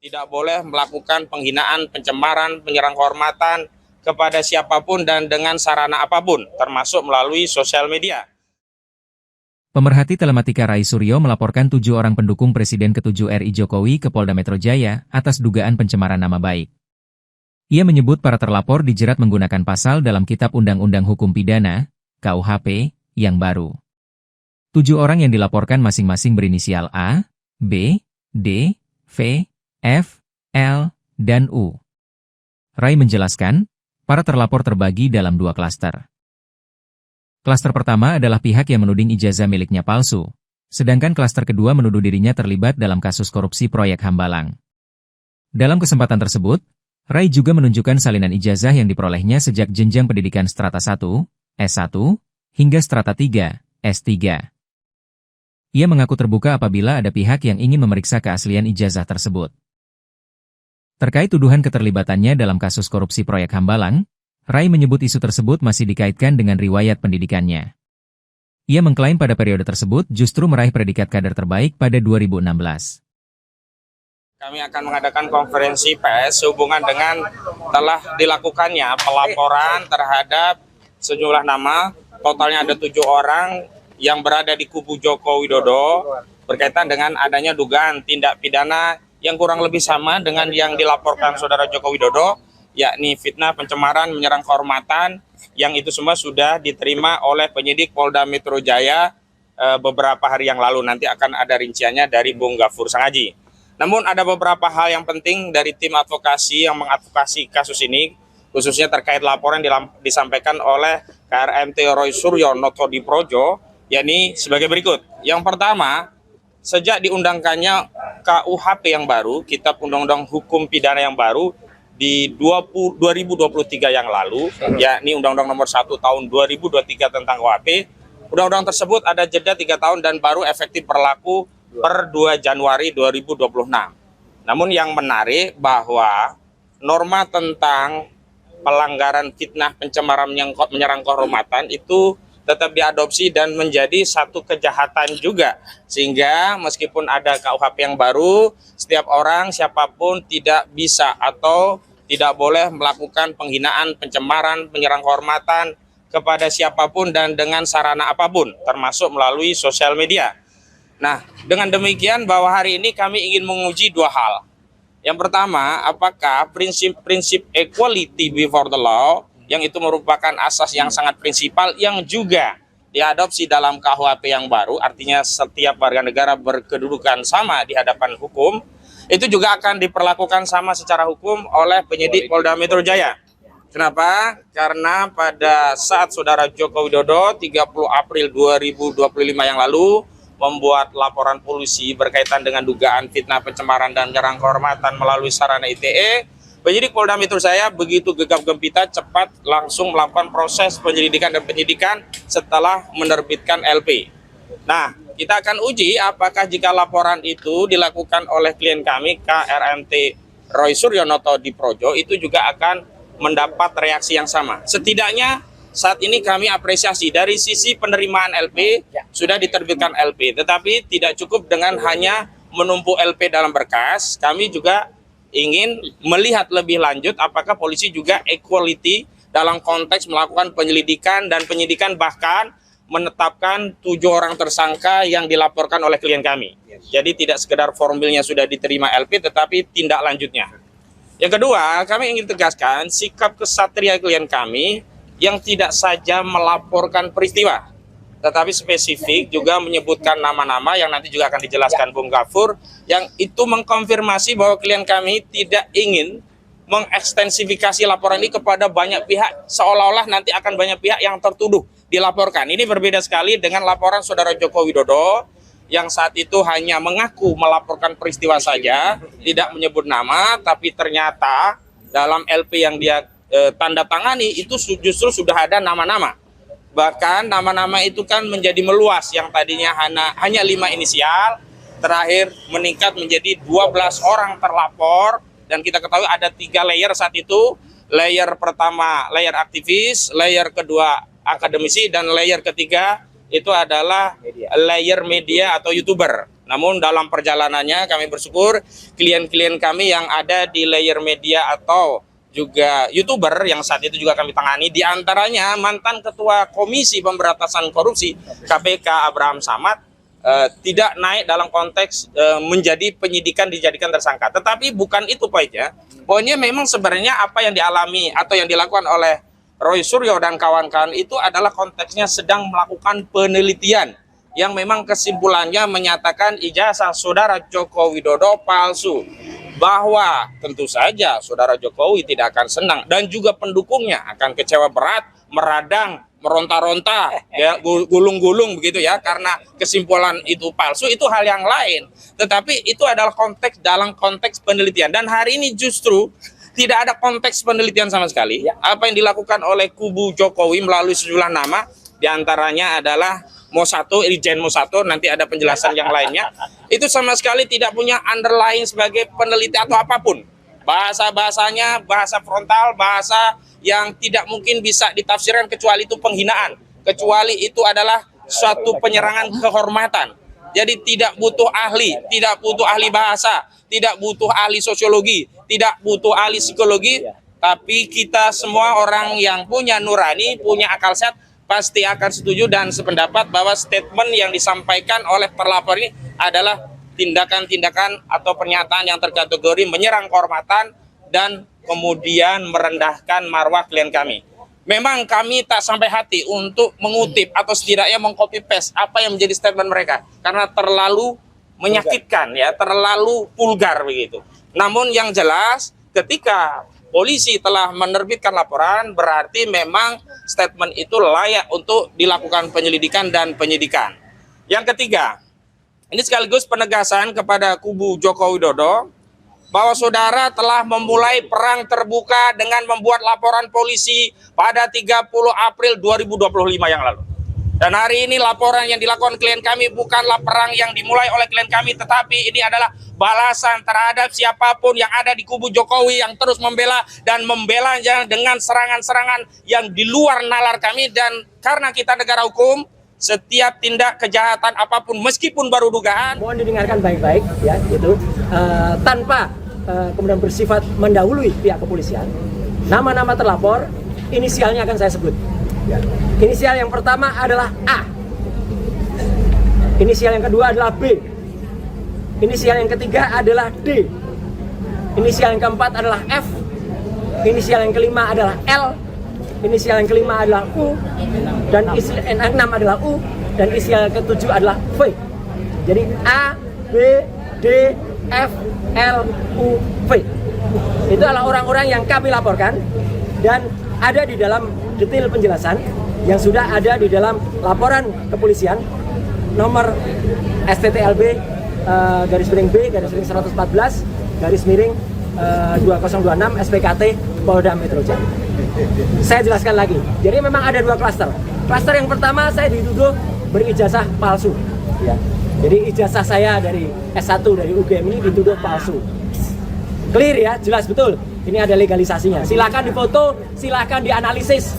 Tidak boleh melakukan penghinaan, pencemaran, penyerang kehormatan kepada siapapun dan dengan sarana apapun, termasuk melalui sosial media. Pemerhati Telematika Rai Suryo melaporkan 7 orang pendukung Presiden ke-7 RI Jokowi ke Polda Metro Jaya atas dugaan pencemaran nama baik. Ia menyebut para terlapor dijerat menggunakan pasal dalam Kitab Undang-Undang Hukum Pidana, KUHP, yang baru. 7 orang yang dilaporkan masing-masing berinisial A, B, D, V, F, L, dan U. Rai menjelaskan, para terlapor terbagi dalam 2 klaster. Klaster pertama adalah pihak yang menuding ijazah miliknya palsu, sedangkan klaster kedua menuduh dirinya terlibat dalam kasus korupsi proyek Hambalang. Dalam kesempatan tersebut, Rai juga menunjukkan salinan ijazah yang diperolehnya sejak jenjang pendidikan strata 1, S1, hingga strata 3, S3. Ia mengaku terbuka apabila ada pihak yang ingin memeriksa keaslian ijazah tersebut. Terkait tuduhan keterlibatannya dalam kasus korupsi proyek Hambalang, Rai menyebut isu tersebut masih dikaitkan dengan riwayat pendidikannya. Ia mengklaim pada periode tersebut justru meraih predikat kader terbaik pada 2016. Kami akan mengadakan konferensi pers sehubungan dengan telah dilakukannya pelaporan terhadap sejumlah nama, totalnya ada 7 orang yang berada di kubu Joko Widodo berkaitan dengan adanya dugaan tindak pidana yang kurang lebih sama dengan yang dilaporkan saudara Joko Widodo, yakni fitnah, pencemaran, menyerang kehormatan, yang itu semua sudah diterima oleh penyidik Polda Metro Jaya beberapa hari yang lalu. Nanti akan ada rinciannya dari Bung Gafur Sangaji. Namun ada beberapa hal yang penting dari tim advokasi yang mengadvokasi kasus ini, khususnya terkait laporan yang disampaikan oleh KRMT Rai Suryo Noto di Projo, yakni sebagai berikut. Yang pertama, sejak diundangkannya KUHP yang baru, Kitab Undang-Undang Hukum Pidana yang baru, di 2023 yang lalu, yakni Undang-Undang Nomor 1 Tahun 2023 tentang KUHP, Undang-Undang tersebut ada jeda 3 tahun dan baru efektif berlaku per 2 Januari 2026. Namun yang menarik bahwa norma tentang pelanggaran fitnah, pencemaran, menyerang kehormatan itu tetap diadopsi dan menjadi satu kejahatan juga. Sehingga meskipun ada KUHP yang baru, setiap orang, siapapun tidak bisa atau tidak boleh melakukan penghinaan, pencemaran, penyerang kehormatan kepada siapapun dan dengan sarana apapun, termasuk melalui sosial media. Nah, dengan demikian bahwa hari ini kami ingin menguji 2 hal. Yang pertama, apakah prinsip-prinsip equality before the law, yang itu merupakan asas yang sangat prinsipal yang juga diadopsi dalam KUHP yang baru, artinya setiap warga negara berkedudukan sama di hadapan hukum, itu juga akan diperlakukan sama secara hukum oleh penyidik Polda Metro Jaya. Kenapa? Karena pada saat saudara Joko Widodo 30 April 2025 yang lalu membuat laporan polisi berkaitan dengan dugaan fitnah, pencemaran, dan menyerang kehormatan melalui sarana ITE, penyidik Polda Metro Jaya begitu gegap gempita cepat langsung melakukan proses penyelidikan dan penyidikan setelah menerbitkan LP. Nah, kita akan uji apakah jika laporan itu dilakukan oleh klien kami, KRMT Rai Suryo Noto di Projo, itu juga akan mendapat reaksi yang sama. Setidaknya saat ini kami apresiasi dari sisi penerimaan LP, sudah diterbitkan LP, tetapi tidak cukup dengan hanya menumpuk LP dalam berkas. Kami juga ingin melihat lebih lanjut apakah polisi juga equality dalam konteks melakukan penyelidikan dan penyidikan, bahkan menetapkan 7 orang tersangka yang dilaporkan oleh klien kami. Jadi tidak sekedar formilnya sudah diterima LP, tetapi tindak lanjutnya. Yang kedua, kami ingin tegaskan sikap kesatria klien kami yang tidak saja melaporkan peristiwa, tetapi spesifik juga menyebutkan nama-nama yang nanti juga akan dijelaskan Bung Gafur, yang itu mengkonfirmasi bahwa klien kami tidak ingin mengekstensifikasi laporan ini kepada banyak pihak, seolah-olah nanti akan banyak pihak yang tertuduh dilaporkan. Ini berbeda sekali dengan laporan saudara Joko Widodo yang saat itu hanya mengaku melaporkan peristiwa saja, tidak menyebut nama, tapi ternyata dalam LP yang dia tanda tangani itu justru sudah ada nama-nama. Bahkan nama-nama itu kan menjadi meluas, yang tadinya hanya 5 inisial, terakhir meningkat menjadi 12 orang terlapor, dan kita ketahui ada 3 layer saat itu. Layer pertama layer aktivis, layer kedua akademisi, dan layer ketiga itu adalah layer media atau YouTuber. Namun dalam perjalanannya kami bersyukur klien-klien kami yang ada di layer media atau juga YouTuber yang saat itu juga kami tangani, diantaranya mantan Ketua Komisi Pemberantasan Korupsi KPK Abraham Samad, tidak naik dalam konteks menjadi penyidikan dijadikan tersangka. Tetapi bukan itu poinnya. Poinnya memang sebenarnya apa yang dialami atau yang dilakukan oleh Roy Suryo dan kawan-kawan itu adalah konteksnya sedang melakukan penelitian yang memang kesimpulannya menyatakan ijazah saudara Joko Widodo palsu. Bahwa tentu saja saudara Jokowi tidak akan senang dan juga pendukungnya akan kecewa berat, meradang, meronta-ronta, ya, gulung-gulung begitu ya, karena kesimpulan itu palsu itu hal yang lain. Tetapi itu adalah konteks dalam konteks penelitian, dan hari ini justru tidak ada konteks penelitian sama sekali. Apa yang dilakukan oleh kubu Jokowi melalui sejumlah nama, diantaranya adalah Mo1, Irjen Mo1, nanti ada penjelasan yang lainnya. Itu sama sekali tidak punya underlying sebagai peneliti atau apapun. Bahasa-bahasanya, bahasa frontal, bahasa yang tidak mungkin bisa ditafsirkan kecuali itu penghinaan. Kecuali itu adalah suatu penyerangan kehormatan. Jadi tidak butuh ahli, tidak butuh ahli bahasa, tidak butuh ahli sosiologi, tidak butuh ahli psikologi. Tapi kita semua orang yang punya nurani, punya akal sehat, pasti akan setuju dan sependapat bahwa statement yang disampaikan oleh terlapor ini adalah tindakan-tindakan atau pernyataan yang terkategori menyerang kehormatan dan kemudian merendahkan marwah klien kami. Memang kami tak sampai hati untuk mengutip atau setidaknya mengcopy paste apa yang menjadi statement mereka karena terlalu menyakitkan ya, terlalu vulgar begitu. Namun yang jelas ketika polisi telah menerbitkan laporan, berarti memang statement itu layak untuk dilakukan penyelidikan dan penyidikan. Yang ketiga, ini sekaligus penegasan kepada kubu Joko Widodo bahwa saudara telah memulai perang terbuka dengan membuat laporan polisi pada 30 April 2025 yang lalu. Dan hari ini laporan yang dilakukan klien kami bukanlah perang yang dimulai oleh klien kami, tetapi ini adalah balasan terhadap siapapun yang ada di kubu Jokowi yang terus membela dan membelanya dengan serangan-serangan yang di luar nalar kami. Dan karena kita negara hukum, setiap tindak kejahatan apapun meskipun baru dugaan, mohon didengarkan baik-baik ya, itu tanpa kemudian bersifat mendahului pihak kepolisian. Nama-nama terlapor, inisialnya akan saya sebut. Ya. Inisial yang pertama adalah A. Inisial yang kedua adalah B. Inisial yang ketiga adalah D. Inisial yang keempat adalah F. Inisial yang kelima adalah L. Inisial yang kelima adalah U. Dan yang keenam adalah U. Dan inisial yang ketujuh adalah V. Jadi A, B, D, F, L, U, V. Itu adalah orang-orang yang kami laporkan dan ada di dalam detail penjelasan yang sudah ada di dalam laporan kepolisian nomor STTLB garis miring B garis miring 114 garis miring 2026 SPKT Polda Metro Jaya. Saya jelaskan lagi. Jadi memang ada dua klaster. Klaster yang pertama saya dituduh berijazah palsu. Ya. Jadi ijazah saya dari S1 dari UGM ini dituduh palsu. Clear ya, jelas betul. Ini ada legalisasinya. Silakan difoto, silakan dianalisis.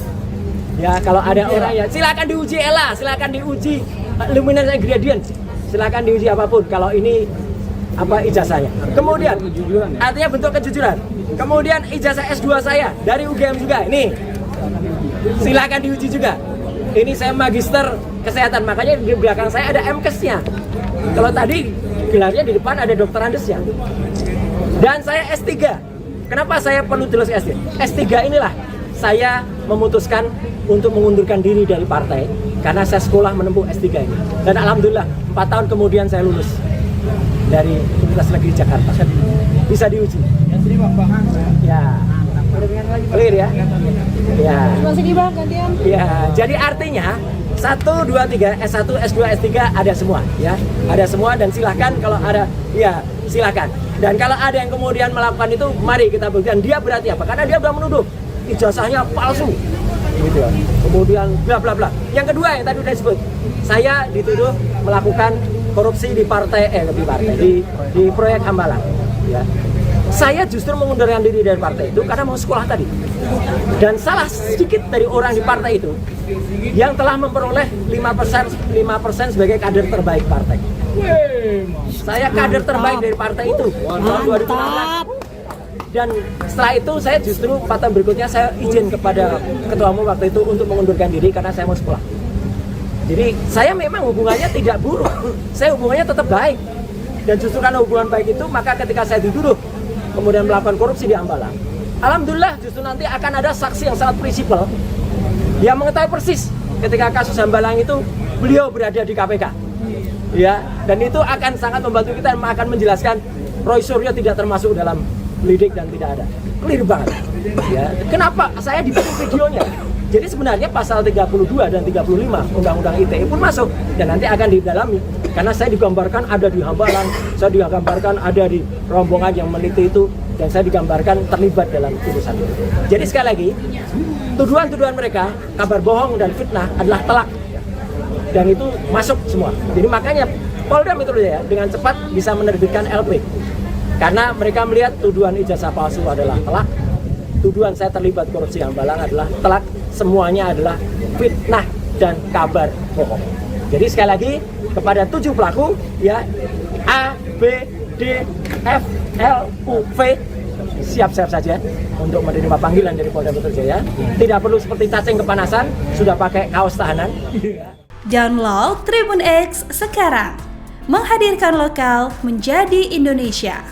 Ya, kalau ada orang ya, silakan diuji ELA, silakan diuji luminance gradient. Silakan diuji apapun kalau ini apa ijazahnya. Kemudian artinya bentuk kejujuran. Kemudian ijazah S2 saya dari UGM juga. Ini. Silakan diuji juga. Ini saya magister kesehatan, makanya di belakang saya ada MKes-nya. Kalau tadi gelarnya di depan ada dokter Andesnya. Dan saya S3. Kenapa saya perlu tulis S3? S3 inilah saya memutuskan untuk mengundurkan diri dari partai karena saya sekolah menempuh S3 ini. Dan alhamdulillah 4 tahun kemudian saya lulus dari Universitas Negeri Jakarta. Bisa diuji. Ya. Clear ya? Ya. Masih di bawah gantian. Ya, jadi artinya 1, 2, 3, S1, S2, S3 ada semua ya. Ada semua dan silahkan kalau ada ya silahkan. Dan kalau ada yang kemudian melakukan itu, mari kita buktikan dia berarti apa? Karena dia sudah menuduh ijazahnya palsu, gitu. Kemudian bla bla bla. Yang kedua yang tadi sudah disebut, saya dituduh melakukan korupsi di di proyek Hambalang. Ya. Saya justru mengundurkan diri dari partai itu karena mau sekolah tadi. Dan salah sedikit dari orang di partai itu yang telah memperoleh 5% sebagai kader terbaik partai. Saya kader terbaik dari partai itu tahun 2016. Dan setelah itu saya justru 4 tahun berikutnya saya izin kepada ketua umum waktu itu untuk mengundurkan diri karena saya mau sekolah. Jadi saya memang hubungannya tidak buruk, saya hubungannya tetap baik. Dan justru karena hubungan baik itu, maka ketika saya dituduh kemudian melakukan korupsi di Hambalang, alhamdulillah justru nanti akan ada saksi yang sangat prinsipal yang mengetahui persis ketika kasus Hambalang itu beliau berada di KPK. Ya, dan itu akan sangat membantu kita, akan menjelaskan Roy Suryo tidak termasuk dalam lidik dan tidak ada. Clear banget. Ya, kenapa saya dibikin videonya? Jadi sebenarnya pasal 32 dan 35 Undang-Undang ITE pun masuk dan nanti akan didalami. Karena saya digambarkan ada di Hambalang, saya digambarkan ada di rombongan yang meneliti itu, dan saya digambarkan terlibat dalam urusan itu. Jadi sekali lagi, tuduhan-tuduhan mereka, kabar bohong dan fitnah adalah telak. Dan itu masuk semua. Jadi makanya Polda Metro Jaya dengan cepat bisa menerbitkan LP. Karena mereka melihat tuduhan ijazah palsu adalah telak, tuduhan saya terlibat korupsi Hambalang adalah telak, semuanya adalah fitnah dan kabar bohong. Jadi sekali lagi kepada 7 pelaku ya, A, B, D, F, L, U, V, siap-siap saja untuk menerima panggilan dari Polda Metro Jaya. Tidak perlu seperti cacing kepanasan, sudah pakai kaos tahanan. Download Tribun X sekarang, menghadirkan lokal menjadi Indonesia.